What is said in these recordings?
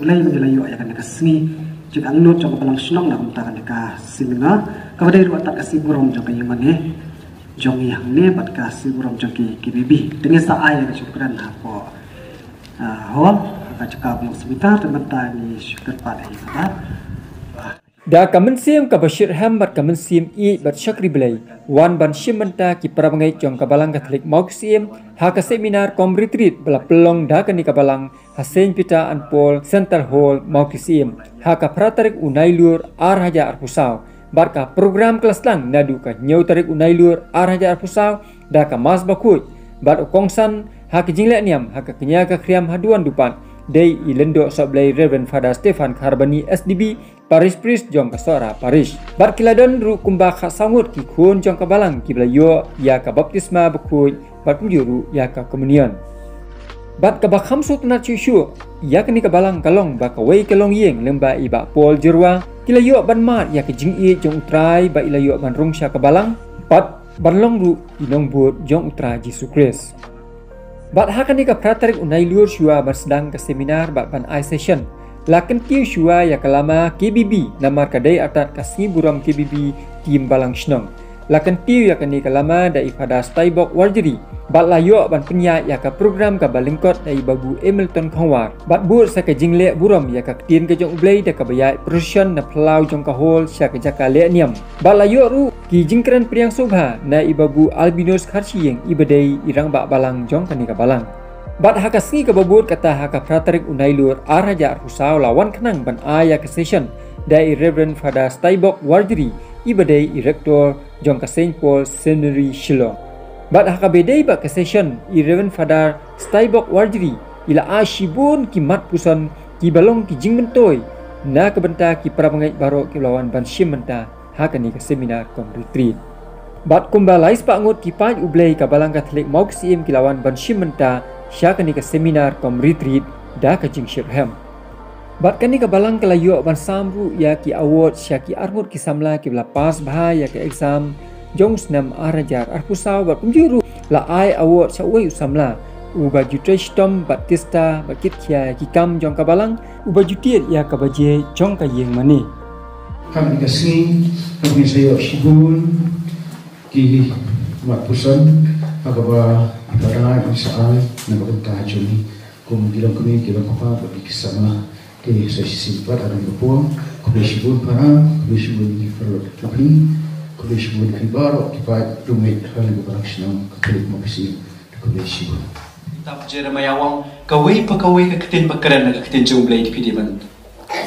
ulai mengilayu ya kan kasni juga nut jong balang senong na umta kan ka singa kepada ru atak kasih burom jong kayu mane jong yang ne bat kasih burom jong ki bibi dengan sa ay ka syukran apo hol ka cakap yang sebentar teman ni syukur pada kita da kamen sim ka bashir hambat kamen sim I bat syakri belai wan ban shimenta ki prabangai jong kabalang Katolik mau sim ha ka seminar kom retreat bela pelong da ka ni kabalang hasen pita anpol center hall mau sim ha ka pratarik unailur ar haja ar pusau bat ka program kelas lang nadu ka nyau tarik unailur ar haja ar pusau da ka mas bakut bat kongsan ha ka jingle niam ha ka kenya ka kriam haduan dupan Day ilendo soblay Reverend Father Stefan Karbani SDB Parish Priest jong kasora Parish. Bar kiladon ru kumba kha sangut ki khun jong kabalang ki blayo ya ka baptisma bakui bar punjuru ya ka komunion. Bat ka bakham sut na chuchu ya ka ni kabalang kalong ba ka wei kalong yeng lemba iba pol jurwa kilayo ban mat ya ka jingi jong utrai ba ilayo ban rungsha kabalang bat ban long ru inong bud jong utra Jesus Christ. Bat hakani ka pratarik unailur shua bersedang ke seminar bat ban I session. Lakan kiu shua ya kalama KBB namar kadai atat kasni buram KBB tim balang shnong. Lakan kiu ya kani kalama dai pada Staibok Warjeri. Bat layo ban penya ya ka program ka balingkot dai babu Hamilton Khawar. Bat bur sa ka jingle buram ya ka tien ka jong ublai da ka bayai prusyon na plau jong ka hol sya ka jaka le niam. Bat layo ru ki jingkran priang subha na ibabu albinos kharsieng ibadai irang ba balang jong kani ka balang. Bat hakasngi ka babut kata haka pratarik unailur araja arhusau lawan kenang ban aya ka session dai Reverend Father Staibok Warjeri ibadai direktor jong ka Saint Paul Seminary Shillong. Bat haka bedai ba ka session Reverend Father Staibok Warjeri ila ashibun ki mat pusan ki balong ki jingmentoy na kabenta ki prabangai baro ki lawan ban shimenta hakani ka seminar kom retreat. Bat kumbalai spangut ki paj ublai ka balang Katolik mau sim ki lawan ban shimenta syakani ka seminar kom retreat da ka jing Shirham. Bat kani ka balang kalayo ban samru ya ki award syaki armut ki samla ki bla pas bha ya ki exam jong snam arajar arpusau bat punjuru la ai award sawai usamla uba jutrestom batista bakit kya ki kam jong ka balang uba jutiet ya ka baje jong ka yeng mani. Kami kasih kami saya shibun ki mat pusan agaba barang soal nama kita juni kemudian kami kira apa bagi kisah ke saya simpat ada berpuang kami shibun para kami shibun di perlu lebih kami shibun di baru kita dumit hal yang berlangsung Katolik makasih kami shibun. Tap Jeremiah wang kawai pakawai keketin bakaran keketin jumlah di pidiman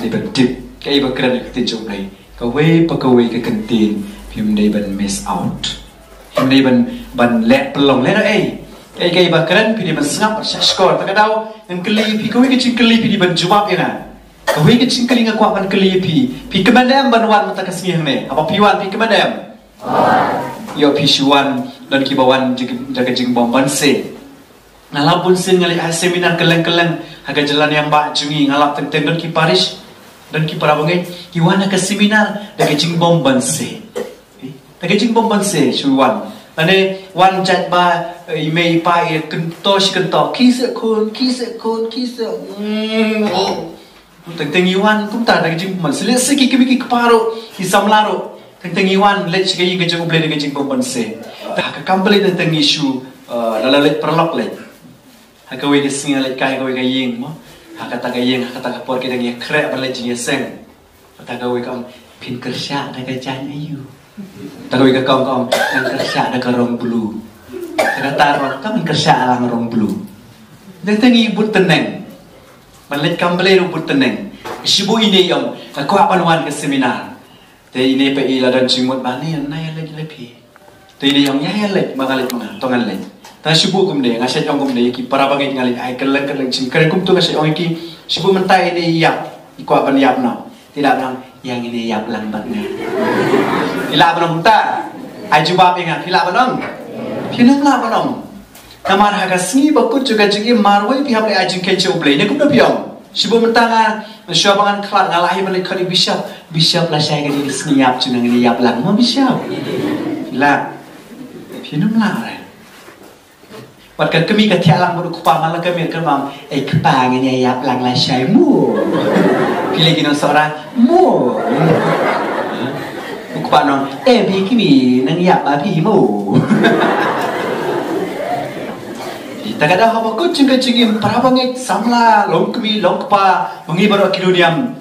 di berdip kay bakaran keketin jumlah kawai pakawai keketin him day ban miss out him day ban let pelong let kay bakaran pidiman sangap skor takadaw ng kali pi kawai kecing kali pi di ban jumap ina kawai kecing kali ngakwa ban kali pi kemadam ban wan matakasngih ne apa piwan pi kemadam yo pi shuan dan kibawan jaga jing bom ban se ngalapun sin ngali seminar keleng-keleng haga jalan yang bak jungi ngalap teng-teng dan ki parish dan ki parabangai ki wana ka seminar daga jing bom banse daga jing bom banse chuan ane wan jat ba imei pa e kento kise kun teng-teng iwan kumta daga jing bom banse le seki ki keparo ki samlaro teng-teng iwan le seki ga jing daga jing bom banse ka kambale teng isu lalalet perlok le hakawai ke singa lek kai kawai ka yeng mo hakata ka yeng hakata ka por kita ngi krek balai jinge seng hakawai ka pin kersha da ka jan ayu hakawai ka kaum yang kersha da ka rong bulu hakata ro ka pin kersha lang rong bulu dan tengi but teneng balai kamble ru but teneng sibu ini yang ka ko apanwan ke seminar te ini pe ila dan jimut bani nai lek lepi te ini yang ya lek magalit mga tongan lek ta sibu kum de ngasai ong kum de ki para bagai ngali ai keleng sing keren kum tu ngasai ong ki sibu mentai ini yap iko ban yap no tidak bilang yang ini yap lambat ne ila ban ta ai jubab ingat ila ban pinang la ban kamar haga sni bakut juga jigi marwai pi hable ai jing keche ublei ne kum do piong sibu mentanga sya bangan klat ngalahi balik kali bishop la syai gani sni yap junang ini yap lang mo bishop ila pinang la Waktu kami ketia lang baru kupa malah kami kermam, kepangnya ya lang lah syaimu. Pilih gino seorang mu. Kupa nong, bi kami nang ya api mu. Tak ada apa kau cengeng para bangai samla long kami long kupa bangi baru kilodiam.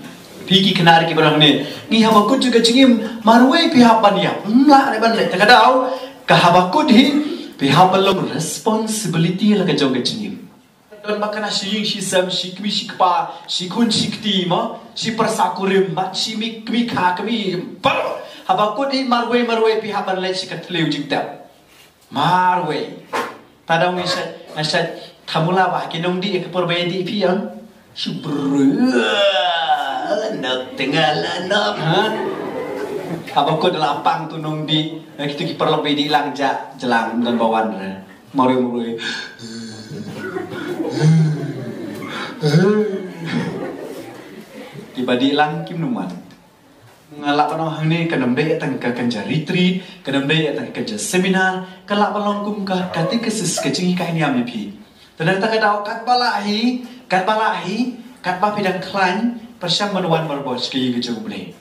Pigi kenar ki barang ni. Ni haba kau cengeng marwai pihak bania. Lah ada ban le. Tak ada au kahaba kau di. Pihak belum responsibility lah kejauh kecil. Dan makan nasi si sam si kami si kepa si kun si keti ma si persakurim mak si mi kami kah kami par. Habakut di marway pihak balai si ketleu jingtap. Marway. Tadang ngasat thamula bah kinong di keperbaiki di piang. Subru. Nak tinggal nak. Habakut lapang tu nong di. Kita kiper lebih di langja jelang dan bawan mari tiba di lang kim numan ngalak panong hang ni kanam dai atang ka kanja retreat kanam dai atang kanja seminar kalak panong kum ka kati kesis kecing ka ni ami pi tenang tak ada kat balahi kat ba pidang klan persyam manuan marbos ke yi gejau boleh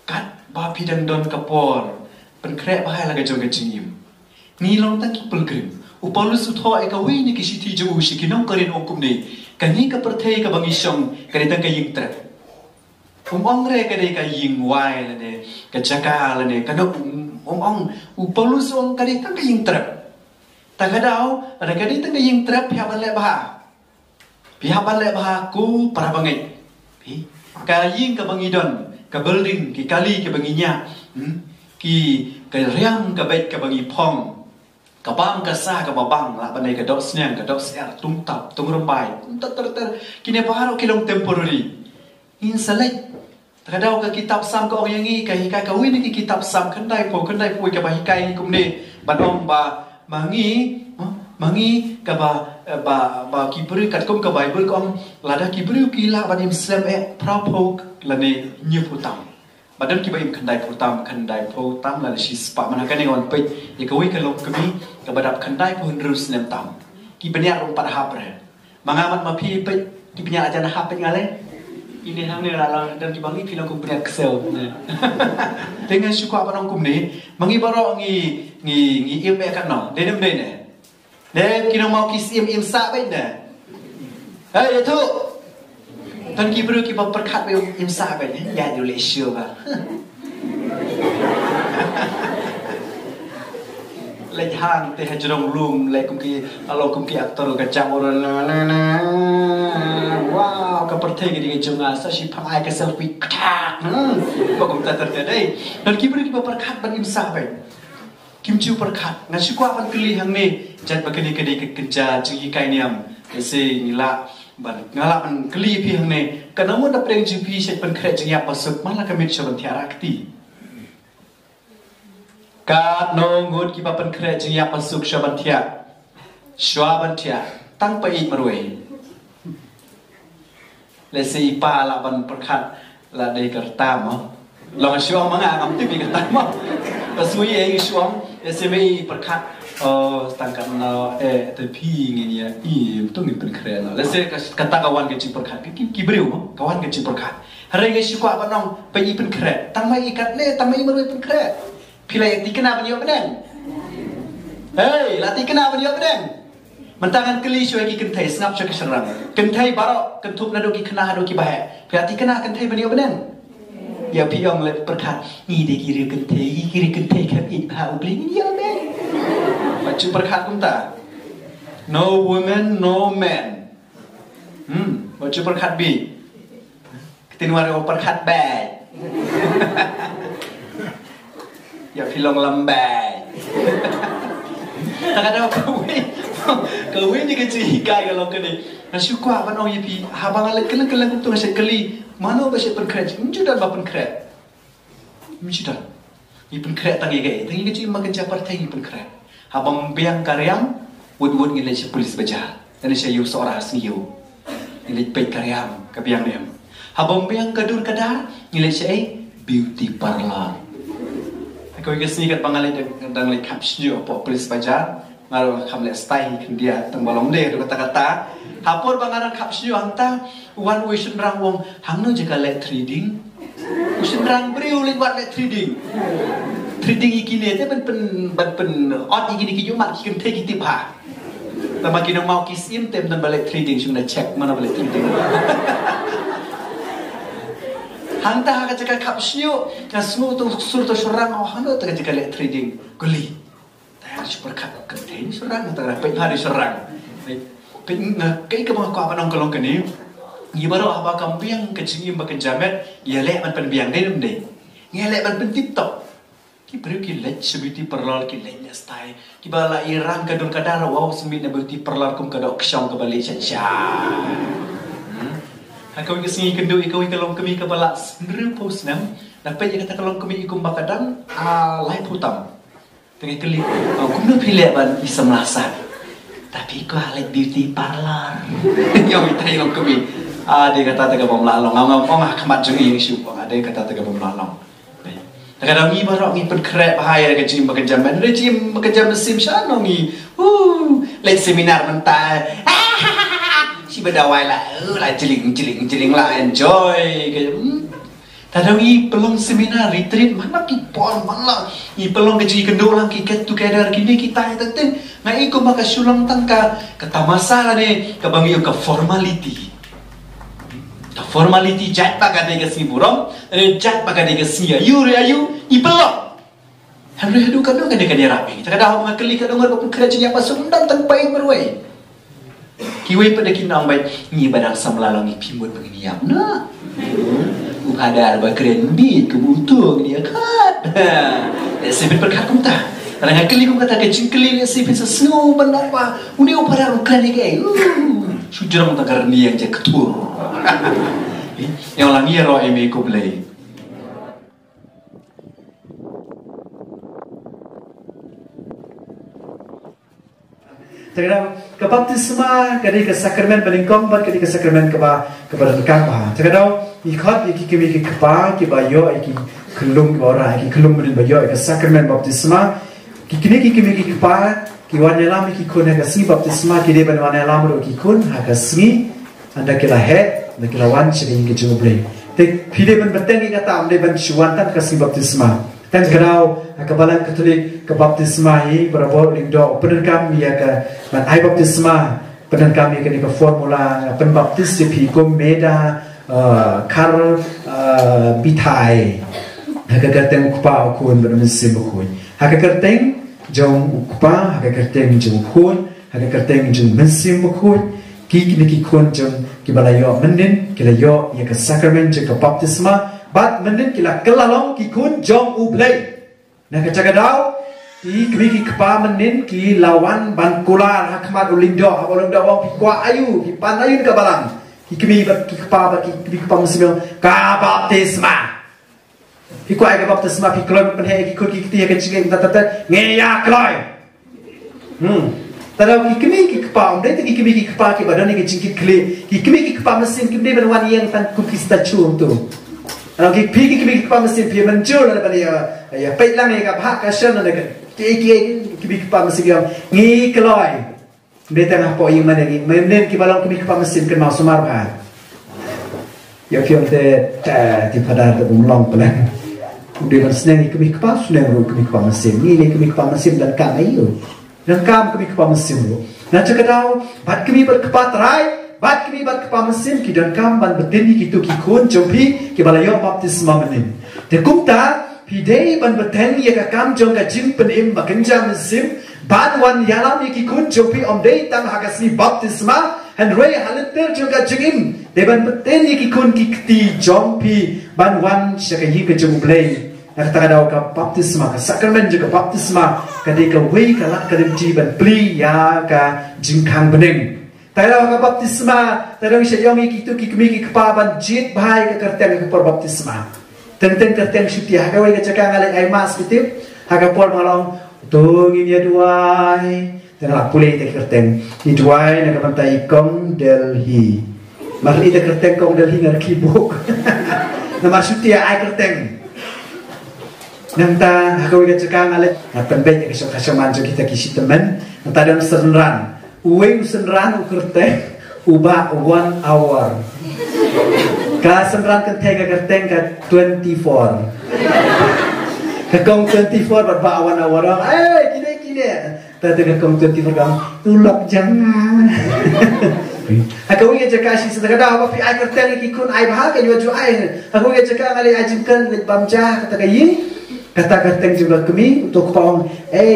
kat ba pidang don kapor penkrek bahaya laga jong kecingim. Ni long tak pelgrim. Upalus utho eka wi ni kisiti jong ushi kinong karin okum ni. Kani ka perthai ka bangisong kanitang ka ying trap. Ong re ka dei ka ying wai la ne ka jaka la ne kana ong upalus ong kanitang ka ying trap. Tagadao ada kanitang ka ying trap pihak balek baha. Pihak balek baha ku para bangai. Ka ying ka bangidon ka building ki kali ki banginya. Ki riam ka baik ka bangi pong ka bang ka sa ka babang la banai ka dok sniang ka dok ser tung tap tung rembai ter kini paharo kilong temporary in select kadau ka kitab sam ka yang ngi ka hikai ka win ki kitab sam kandai po ka ba hikai kum ni badong ba mangi ka ba kibri kat kum ka bible kom lada kibri ki la ba Islam propok la ni nyeputam Badan kita im kandai putam lalu si sepak mana kan yang orang pej ikawi kalau kami kebadap kandai pun terus nem tam ki penyak rompat hapre mangamat mapi pej ki penyak aja na hapet ngale ini hang ni lalang dan ki bangi film kum penyak kesel dengan syukur apa nong kum ni mangi baro ngi im kan no denem ne den ki mau ki im sa baik ne hei itu Tan kibru kipa perkat be imsa be ya dulu sure ba. Lek hang teh jerong lum lek kum ki alo kum ki aktor kacang orang na wow ka perthai gi junga sa si phamai ka selfie ba kum ta tar dai tan kibru kipa perkat ban imsa be. Kim chiu perkat ngasi kwa ban kli hang ni jat ba kini kedi ke kerja ji kai niam se ngila ban ngalapan keli pi hang ne kanamu da preng ji pi se pen kre ji ya pasuk malah kami coba tiarakti ka no ngut ki pa pen kre ji ya pasuk shaban tia shwaban tia tang pa i marwe le se i pa la ban perkat la dei kerta ma long shwam ma ngam ti pi kerta ma pasui e shwam se me perkat tangkap na tapi ini ya itu ni perkara lah. Lese kata kawan kecil perkat, kibriu kawan kecil perkat. Hari ini syukur apa nong pergi perkara, tambah ikat le, tambah imarui perkara. Pilih yang dikena beliau bedeng. Hei, latih kena beliau bedeng. Mentangan keli syuai ki kentai sengap syuai keserang. Kentai barok kentup nado ki kena hado ki bahaya. Pilih kena kentai beliau bedeng. Ya piong le perkat. Ni de kiri kentai kapit bahau beli ni dia bedeng. Macam perkat pun tak. No woman, no man. Macam perkat B. Kita nuar perkat bad. Ya film lambai. Tak ada kawin ni kecil hikai kalau kini. Nasi kuah mana orang yepi. Habang alek keleng tu nasi keli. Mana bahasa perkat? Menjudan bapan keret. Menjudan. Ini perkat tangi gay. Tangi kecil makan capar tangi perkat. Habang biang karyam, wud ngilai si polis baca. Dan saya yus seorang asniu. Ngilai baik karyam, kebiang niam. Habang biang kadur kadar, ngilai si beauty parlor. Aku ingat sini kat pangalai dan ngilai kapsnya apa polis baca. ngaruh kamle style dia tengbalong deh kata-kata hapor bangaran kapsiu hangta wan uisun rang wong hangno jaga let trading uisun rang beriu lewat let trading ikini itu pen odd ikini kiyu mak kiken te kitip ha tapi kita mau kisim tem dan balik trading cuma cek mana balik trading hangta haga jaga kapsiu kasmu tu sur tu surang hangno jaga let trading guli harus berkat kenteng serang antara hari serang kai ke mga ko anong kalong kani gibaro apa kampiang kecing makan jamet ya le man penbiang dai dum dai ngele man pen tiktok ki beri ki let sebiti perlal ki let style ki bala irang kadun kadara wow sembi na beti perlal kum kadok syong ke bali cha Hakau ke singi kendu ikau kalong kami ke bala sendru post nam dapat kata kalong kami ikum bakadang lai putam tengah kali, aku nak pilih ban bisa melasan, tapi aku alat beauty parlor. Yang itu yang kami, dia kata tegak melalong, ngomong kemat jengi yang siup, dia kata tegak melalong. Kadang ni baru ni penkerap bahaya kerja bekerja men, rejim bekerja mesin sana ni, let seminar mentah, si berdawai lah jeling lah enjoy kerja. Tadawi pelong seminar retreat mana ki pon mana i pelong ke kendor lang ki get together kini kita tete ngai ko maka sulang tangka kata masalah ne ka bangi ka formality jat paga de ke siburong jat paga de ke sia ayu i pelong hamre hadu kan kan de kan rapi ta kada ma kali ka dongor ko kerja nya pasung dan tang pai berwei kiwei pada kinang bai ni badang samlalong i pimbut begini na ada keren beat kebutuh dia kat. Sebab berkat kumta. Kadang kali kum kata kecing kali ni sebab sesuatu benda apa. Uni opera rukan ni gay. Sujur mata karni yang je ketur. Yang lagi roh eme ko belai. Terkadang ke baptisma, kadang ke sakramen belingkong, kadang ke sakramen kepada rekan bah. Terkadang ikut iki kepa, iki bayo, iki kelum orang, iki kelum berin bayo, iki sakramen baptisma, iki kepa, iki wanelam, iki kun hagasi baptisma, iki deben wanelam ro iki kun hagasi, anda kila het, anda kila wan ceding iki jumble. Tek pide ben bertengi kata amde ben syuantan kasi baptisma. Dan kalau kebalan Katolik ke baptisma ini berapa lindo penan kami ya ke man ai baptisma penan kami ke formula penbaptis di kum meda kar bitai haka kerteng ukpa ukun bermesim ukun haka kerteng jong ukpa haka kerteng jong ukun haka kerteng jong mesim ukun ki kun jong kibalayo mendin kilayo ya ke sakramen je ke baptisma bat mendin kila kelalong ki kun jong ublay na kacagadao ki kepa mendin ki lawan bangkular hakmat ulindo habolong dawang ki kwa ayu ki panayun ka balang ki kepa musim ka baptisma ki kwa ka baptisma ki kloy penhe ki kun ki tiya ka cingeng tata ngeya kloy tadaw ki kepa umde ki kepa ki badan ki cingkit kle ki kepa mesin ki ben wan yang tan kukista chu tu kalau kita mesin dia mencuri daripada ya pelang ni kapal kasar ni kita mesin dia ngi keloi dia tengah poin mana ni menen kita balang kita mesin kena sumar bah ya film te di pada umlong pelan dia bersenang kita senang kita mesin ni kita mesin dan kam ayu dan kam kita mesin nak cakap tahu bat kita berkepaterai bat kini bat kepa mesin ki dan kam ban beteni ki tu ki kun jompi ki balayo baptisma menin de kumta pidei ban beteni ya kam jong ka jing penim bakenjam mesim ban wan yalam ki kun jompi om dei tam hagasni baptisma han rei halenter jong ka jingim de ban beteni ki kun ki ti jompi ban wan shakayi ke jong play nak tagadaw ka baptisma ka sakramen je ka baptisma ka de ka wei ka lak ka dim ban pli ya ka jingkang bening Tayang ka baptisma, tayang siya yung ikitu kikmiki kapaban jit bahay ka kerteng ka por baptisma. Tenteng kerteng syuti hagawai ka cakang alay ay mas bitip, hagapor malong tungin ya duay. Tengah pulih te kerteng, ni duay na kapantay kong Delhi. Marli te kerteng kong Delhi ngar kibuk. Nama syuti ay kerteng. Nanta hakawi ka cakang ale penbet ke kasaman kita kisi teman nanta dan senran uwe senran ukerte uba 1 hour ka senran kan tega kerteng ka 24 ka kong 24 ba 1 hour kine tata ka kong 24 kang ulok jangan hakawi ka cakasi sedekah apa pi ai kerteng ki kun ai bahal ka ju ai hakawi ka cakang ale ajimkan le bamja kata ka yin kata kerteng juga kami untuk kong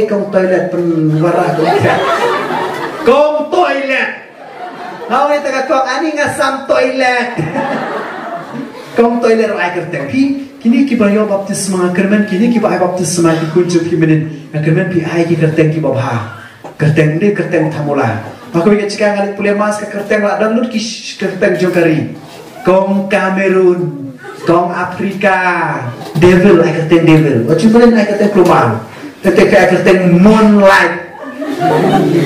kong toilet penwara kong toilet how ni taka kong ani ngasam toilet kong toilet ai kerteng kini ki bayo baptisma kermen kini ki bayo baptisma ki kunjup ki menin kermen pi ai ki kerteng ki babha kerteng ni kerteng thamula aku ingat cikang ali pule mas ke kerteng la dan lut ki kerteng jongkari kong Kamerun kong Afrika devil ai kerteng devil what you mean ai kerteng keluar ketika ai kerteng moonlight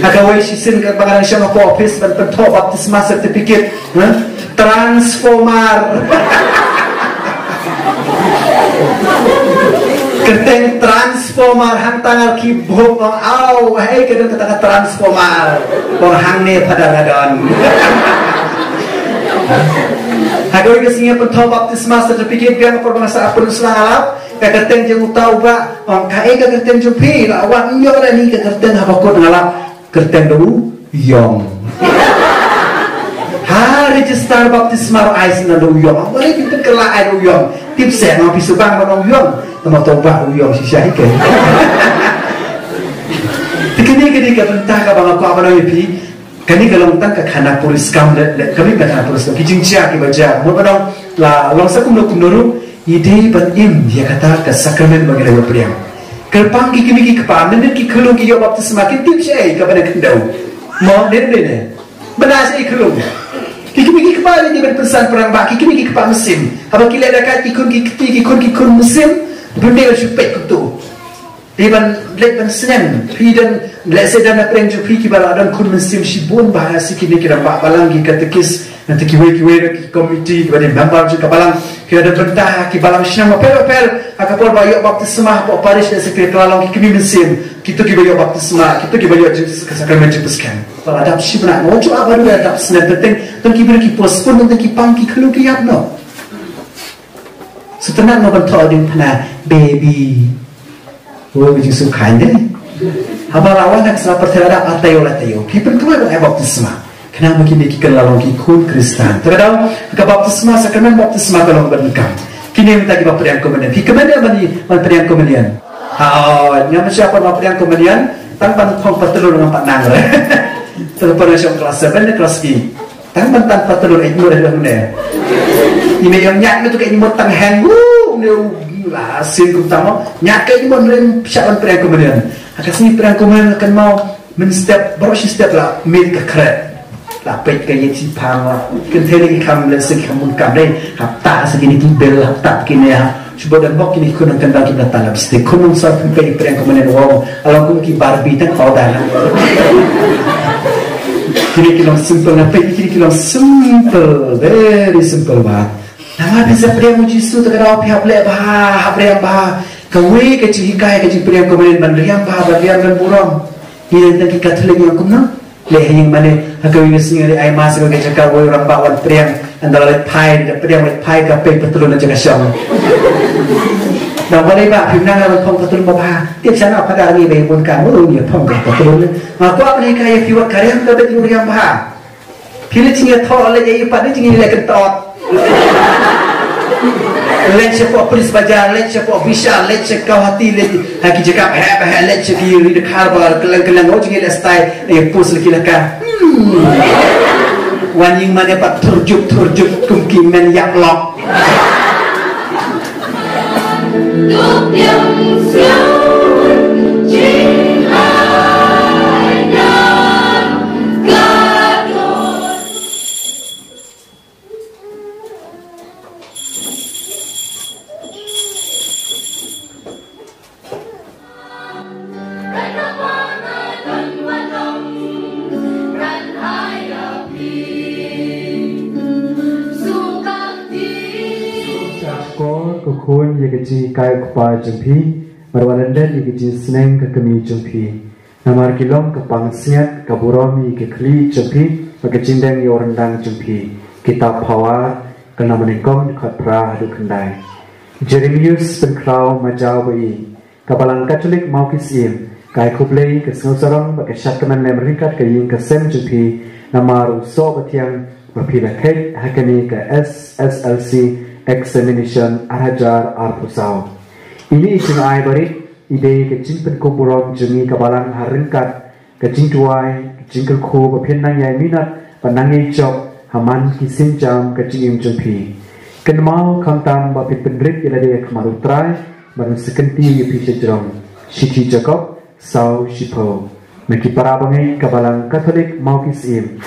agawai sisin ke bangalan siya ko office ban pentok baptisma certificate transformer kerteng transformer hantangal ki bhok au hai kedeng kata transformer or hangne padaradon hagoi ke singa pentok baptisma certificate biang permasa apun selang alap ka kerteng jeng utau ba ong kae ka kerteng jupi la wan yo la ni ka kerteng habakot ngalap kerteng dulu yong ha register baptisma ais na do yong boleh kita kela ai do yong tips se no pisubang no yong tama toba yong si syai ke tikini ka pentah ka bang ko abana yepi kami kalau tang ke khana polis kam kami ke khana polis ki jingcia ki baja mo badong la long sakum no kumnoru ide ban im dia kata ke sakramen bagi lewa priang kerpang ki kimi ki kpa men ki khulu ki yo baptisma ki tip sei ka bana kendau mo ne benar sei khulu ki kimi ki kpa ni ben pesan perang ba ki kimi ki kpa musim apa ki leda ka ki kun musim bende supek tu Iban leban senen, pidan lese dan apa yang jupi kibala dan kun mesim sibun bahasa kini kira pak balang kita tekis nanti kiwe ki komiti kibala member juga balang kira ada bentah kibalang siang apa akapor bayo baptisma apa paris dan sekretar long kimi mesim kita kibayo baptisma kita kibayo kesakramen jepuskan kalau ada sibna ngojo abaru ada senen penting dan kibir ki pospon dan ki pang ki khulu ki yapno setelah no bentuk din pana baby वो भी जिसको खाएंगे हमारा आवाज़ अक्सर परतेरा आतायो किपन कमाई को baptisma kenapa kini kita lalong ikut Kristen terkadang ke baptisma sakramen baptisma kalau bernikah kini minta kita berian kemudian kemudian berian kemudian nyama siapa berian kemudian tanpa pong pertelur dengan pak nang terpernah siapa kelas 7 kelas B tanpa pertelur itu ada mana ini yang nyak itu kayak nyimut tang hang lah sin utama nyakai mon rem siapan perang kemudian akasni perang kemudian akan mau menstep berosi step lah mid ke kret lah pet ke yeti pang lah kenteli kam le sik kamun kam dai hafta segini ki bel hafta kini ya coba dan bok kini kunang kendang kita tanam stik kunang sa pe perang kemudian wow alam kun ki barbie tan kau dah kini kilong simple na pe kini kilong simple very simple banget nama bisa priang Yesus terkadang pihak lek bah priang bah kawe ke cihikai ke priang kemudian bandriam bah bandriam dan burong ini tentang Katolik yang kumna leh yang mana kawe ngesing ai mas ke jaga we orang bawan priang antara lek pai dan priang lek pai ka pe betul na jaga syang nah boleh ba pimnang la pong betul bah tiap sana pada ni be pun kan ni pong betul maka apa ni kaya piwat karya ka be priang bah pilih cinga tho le ai pada cinga le kentot lecce po polis bajar lecce po bisa lecce kau hati lecce lagi cakap lecce kiri de karbar kelang oh jingi style pus lagi laka wanying mana pak turjuk kumkimen yak lok kun ya keji kai kupa jempi marwalanda di kecil seneng ke kemi jumpi namar kilom ke pangsiat ke buromi ke kli jumpi ke cindeng di orandang jumpi kitab hawa kena menengkong di khatra hadu kendai Jeremius penkrau majau bai kapalang Katolik mau kisim kai kublei ke snausaram ke syakman lemrikat ke yin ke sem jumpi namar uso batiang bapila kek hakani ke SSLC examination arajar arpusau ini ising ai bari ide ke jimpen kumburom jemi kabalang haringkat ke jingtuai ke jingkel khu bapin nang yai minat panangi job haman kisim jam ke jingim jumpi kenmau kamtam bapin pendrik ilade kemarutrai baru sekenti yepi sejrong Siti Jacob sau shipo meki para bangai kabalang Katolik mau kisim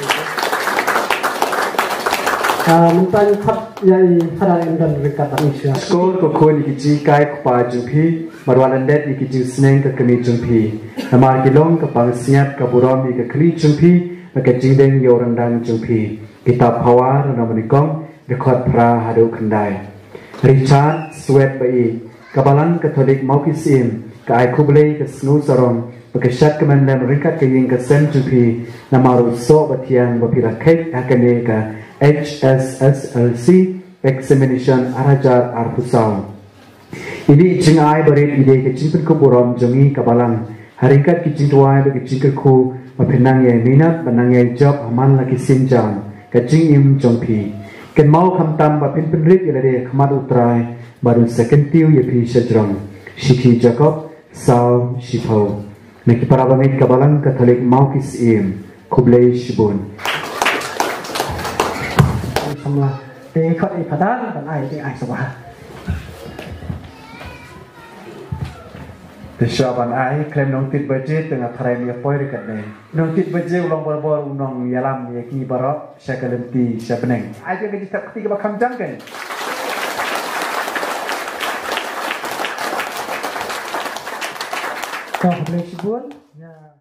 Mentan khap yai phara dan rekat Indonesia. Skor ko kholi ki kai pa jumpi marwalandet ki ji sneng ka kami jumpi namar kilong ka pangsiat ka burom ka kli jumpi ka jingdeng yorandang jumpi kitab hawa na manikong rekod pra hadu kendai Richard Sweat bai kabalang Katolik mau kisim ka ai kublei ka snu sarong ka shat ka mandam ringkat ka ying ka sem jumpi namaru so batian bapira kek akane ka HSSLC examination arajar arpusau ini jingai beri ide ke jingpen ko borom jongi kabalang haringkat ki jingtuai ke jingkel ko mapenang ye minat benang ye job aman laki sinjang ke jingim jongpi ken mau kamtam bapin penrik ilade khamat utrai baru second tiu ye pi sejrong Siti Jacob sau shipau neki para bangai kabalang Katolik mau kisim kublei shibun Semua di kota Padang dan air di air semua. Deshaban ai klaim nong tit budget tengah tharai ni poi rekat ne nong tit budget ulong bor nong yalam ye ki barok syakalenti syapneng ai je ke tak ketiga bakam jangkan Kau boleh sebut ya.